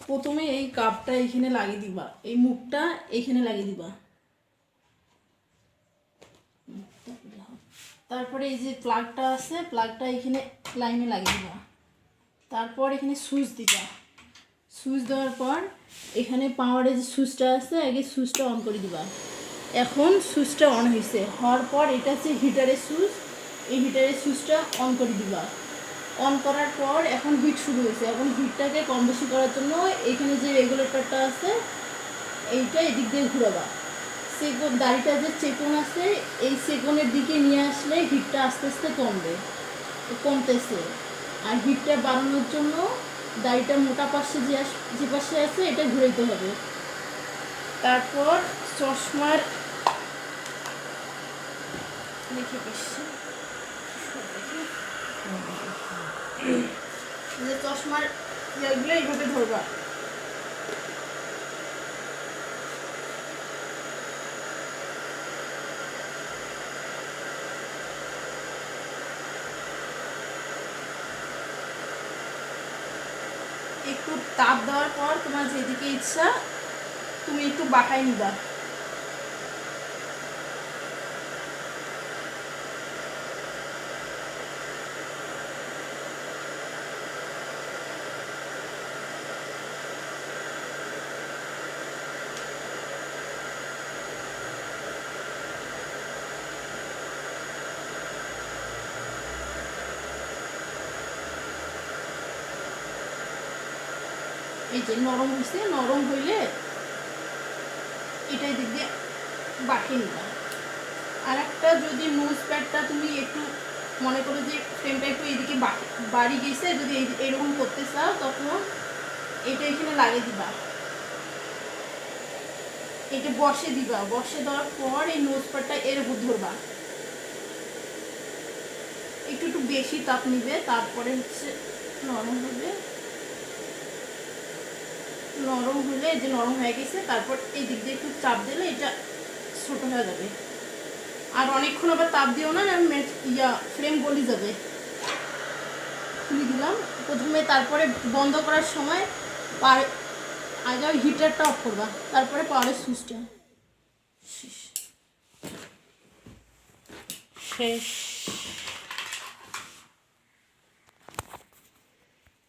প্রথমে এই কাপটা এখানে লাগিয়ে দিবা, এই মুখটা এখানে লাগিয়ে দিবা। তারপরে এই যে প্লাগটা আছে, প্লাগটা এখানে লাইনে লাগিয়ে দিবা। তারপর এখানে সুইচ দিবা। সুইচ দেওয়ার পর এখানে পাওয়ারের যে সুইচটা আছে, আগে সুইচটা অন করে দিবা। এখন সুইচটা অন হয়েছে, হওয়ার পর এটা হচ্ছে হিটারের সুইচ, এই হিটারের সুইচটা অন করে দিবা। অন করার পর এখন হিট শুরু হয়েছে। এখন হিটটাকে কম বেশি করার জন্য এখানে যে রেগুলেটরটা আছে এইটা এদিক দিয়ে ঘুরাবা। সেকন দাড়িটা যে চেকন আছে, এই চেকনের দিকে নিয়ে আসলে হিটটা আস্তে আস্তে কমতেছে। আর হিটটা বাড়ানোর জন্য দাড়িটা মোটা পাশে যে পাশে আছে এটা ঘুরাইতে হবে। তারপর চশমার লিখে পেয়েছি যে চশমার ইয়াগুলো এইভাবে ধরবা। একটু তাপ দেওয়ার পর তোমার যেদিকে ইচ্ছা তুমি একটু বাঁকায় নিবা। এই যে নরম হয়েছে, নরম হইলে এটাই দিক দিয়ে বাঁকিয়ে নিবা। আর একটা যদি নোজ প্যাডটা তুমি একটু মনে করো যে ফ্রেমটা একটু এইদিকে বাড়ি গেছে, যদি এরকম করতে চাও তখন এটা এখানে লাগিয়ে দিবা, এটা বসে দিবা। বসে দেওয়ার পর এই নোজ প্যাডটা এর উপর ধরবা, একটু একটু বেশি তাপ নিবে। তারপরে হচ্ছে নরম হবে, নরম হলে যে নরম হয়ে গেছে, তারপর এই দিক দিয়ে একটু চাপ দিলে এটা ছোট হয়ে যাবে। আর অনেকক্ষণ আবার তাপ দিও না, ফ্লেম গলে যাবে। খুলে দিলাম প্রথমে, তারপরে বন্ধ করার সময় আগে ওই হিটারটা অফ করবা, তারপরে পাওয়ারের সুইচটা। শেষ।